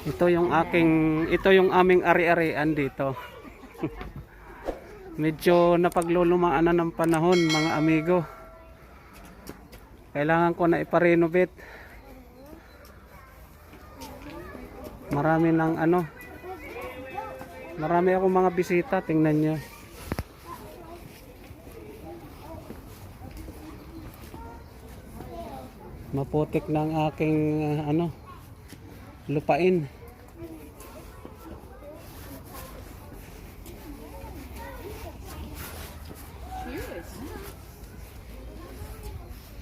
Ito yung aming ari-arian dito. Medyo napaglulumaan na ng panahon, mga amigo. Kailangan ko na ipa-renovate. Marami ng marami akong mga bisita, tingnan nyo. Maputik na ang aking lupain.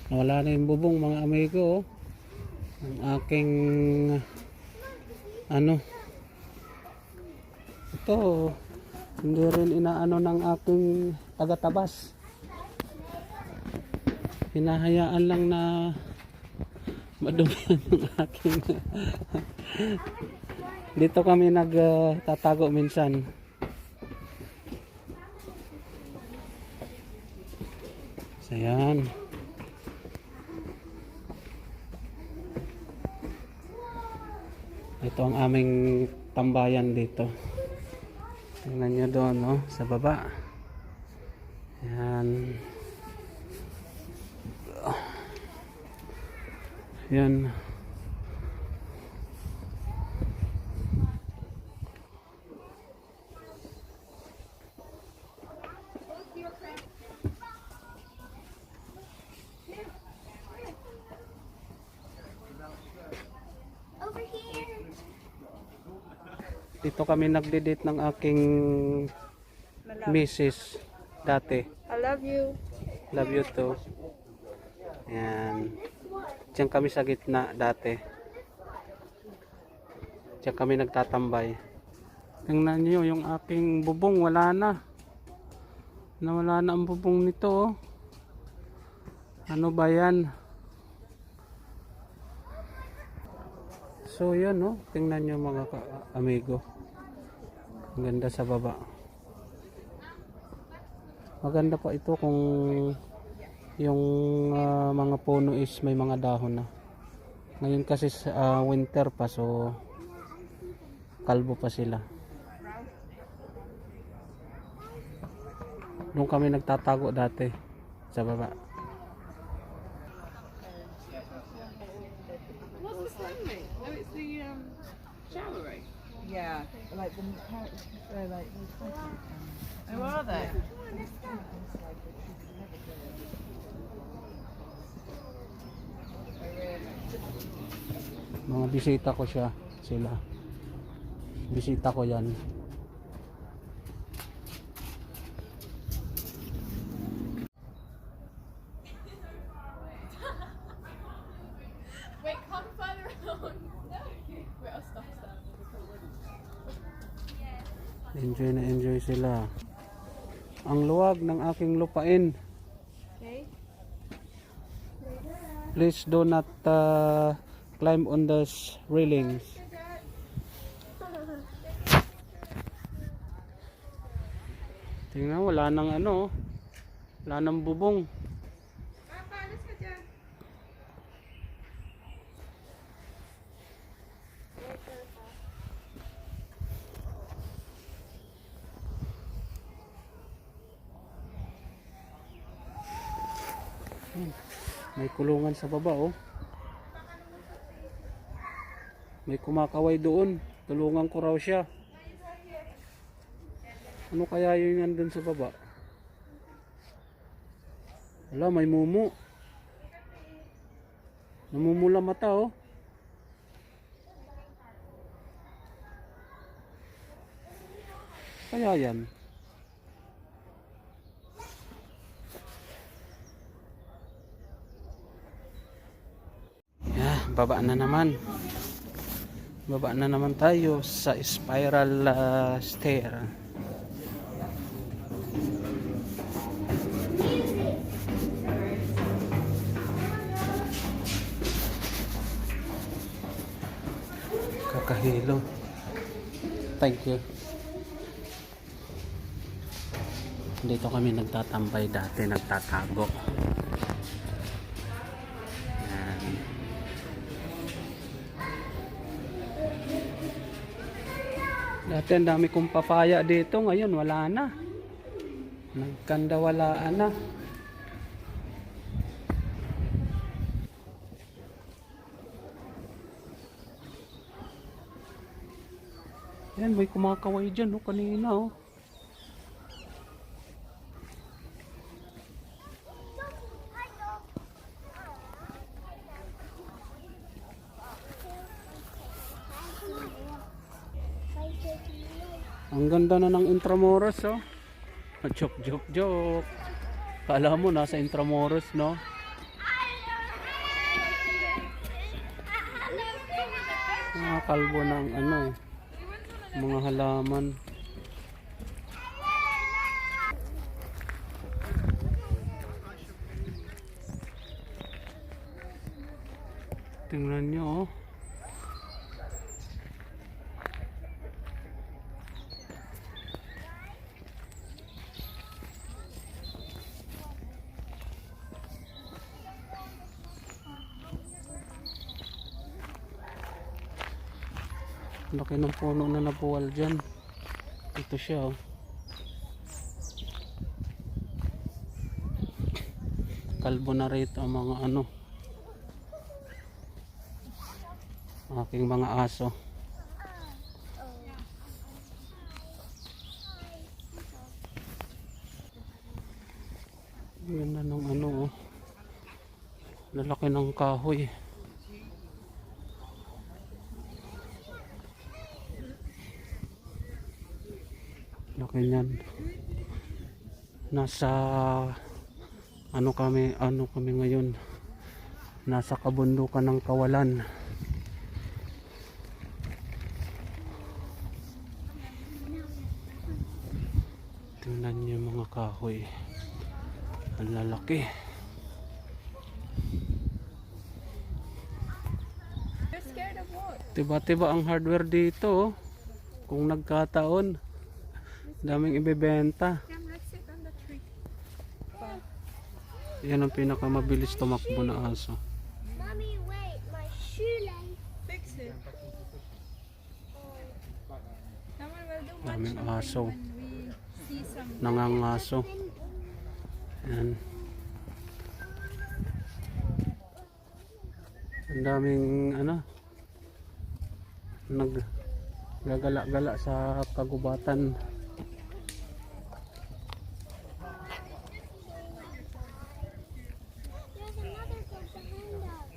Wala na yung bubong, mga amigo. Ang aking ito hindi rin inaano ng aking taga-tabas. Hinahayaan lang na madumihan ng aking dito kami nagtatago minsan. So yan. Ito ang aming tambayan dito. Tingnan nyo doon, no? Sa baba. Yan. Yan. Dito kami nagde-date ng aking misis dati. I love you. Love you too. Yan. Diyan kami sa gitna dati. Diyan kami nagtatambay. Tingnan niyo yung aking bubong, wala na. Nawala na ang bubong nito. Ano ba yan? So yan, no? Tingnan nyo mga amigo. Ang ganda sa baba. Maganda pa ito kung yung mga puno is may mga dahon na. Ngayon kasi winter pa, so kalbo pa sila. Doon kami nagtatago dati sa baba. Yeah, like the they're like who are they? Mga bisita ko sila. Bisita ko yan. Wait, come further along. Wait, I'll stop. Enjoy na enjoy sila. Ang luwag ng aking lupain. Okay. Please do not climb on the railings. Tingnan, wala nang wala nang bubong. May kulungan sa baba, oh. May kumakaway doon. Tulungan ko raw siya. Ano kaya yun nandun sa baba? Wala, may mumu. Namumula mata, oh. Kaya yan. Baba na naman. Baba na naman tayo sa spiral stair. Kakahilo. Thank you. Dito kami nagtatambay dati, nagtatago. Dati ang dami kong papaya dito, ngayon wala na. Nagkandawalaan na. Yan, may kumakaway dyan, oh, kanina, oh. Ang ganda na ng Intramuros, oh. Joke. Kala mo nasa Intramuros, no? Mga kalbo ng ano, eh. Mga halaman. Tingnan nyo, oh. Laki ng puno na nabuwal dyan. Ito siya, oh. Kalbo na rito ang mga ano, aking mga aso. Yan na ng ano, oh. Lalaki ng kahoy. Laki niyan. Nasa ano kami ngayon, nasa kabundukan ng Kawalan. Tingnan niyo yung mga kahoy, ang lalaki. You're scared of what? Tiba-tiba ang hardware dito, oh. Kung nagkataon, daming ibebenta. Cam, let's sit on the tree. Yan ang pinakamabilis tumakbo na aso. Mommy, wait, my shoelace. Fix it. Someone will do much Daming shopping aso. when we see some. Nangangaso. Yan. Ang daming ano, naggagala-gala sa kagubatan. There's another group behind us.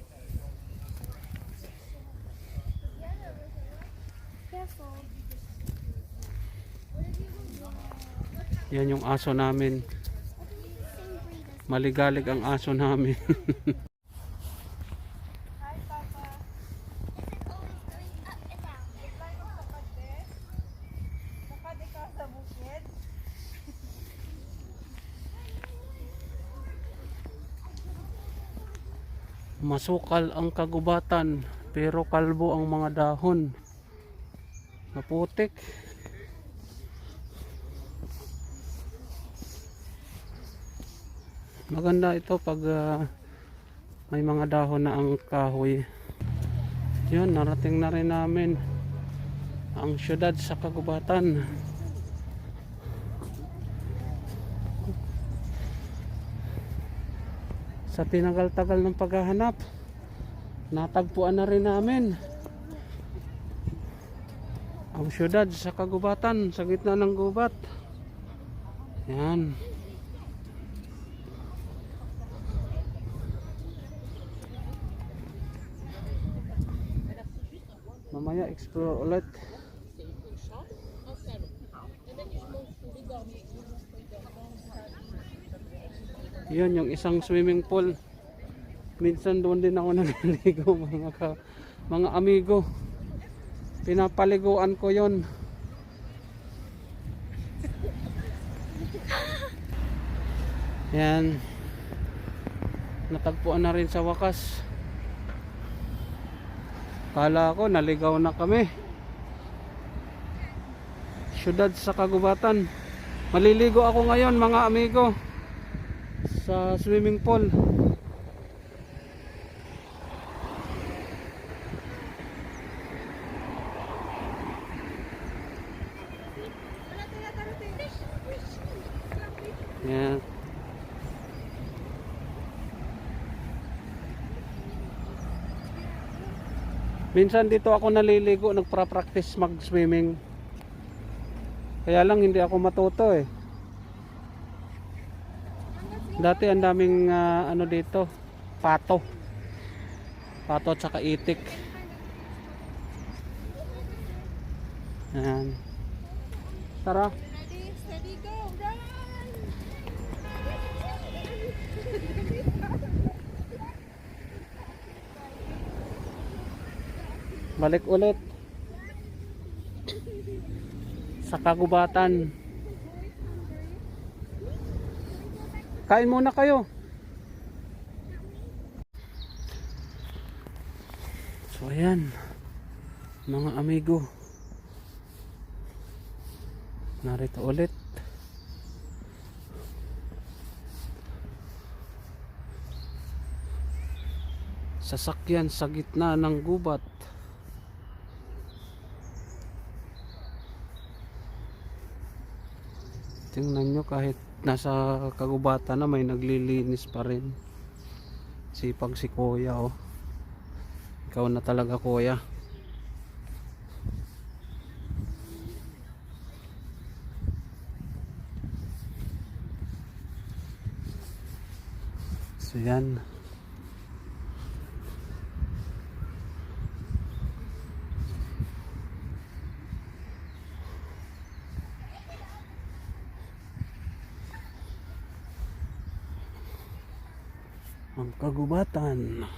Careful. Yan yung aso namin. Same breed as Maligalig ang aso namin. Hi, Papa. always going up and down. Kapag ikaw sa bukid. Masukal ang kagubatan, pero kalbo ang mga dahon. Maputik. Maganda ito pag may mga dahon na ang kahoy. Yun, narating na rin namin ang syudad sa kagubatan. Sa tinagal-tagal ng paghahanap, natagpuan na rin namin ang syudad sa kagubatan, sa gitna ng gubat. Yan. Mamaya explore ulit. Yun yung isang swimming pool. Minsan doon din ako naliligo mga amigo. Pinapaliguan ko yon. Yan. Natagpuan na rin sa wakas. Kala ko naligaw na kami. Syudad sa kagubatan. Maliligo ako ngayon mga amigo sa swimming pool. Minsan dito ako naliligo, nagpa-practice mag-swimming. Kaya lang hindi ako matuto eh. Dati ang daming ano dito, pato. Pato at saka itik. Ayan. Tara. Ready, steady, go, run! Balik ulit sa kagubatan. Kain muna kayo. So ayan, mga amigo, narito ulit sasakyan sa gitna ng gubat. Tingnan nyo, kahit nasa kagubatan na, may naglilinis pa rin. Sipag si kuya, oh. Ikaw na talaga, kuya. So yan. Ang kagubatan.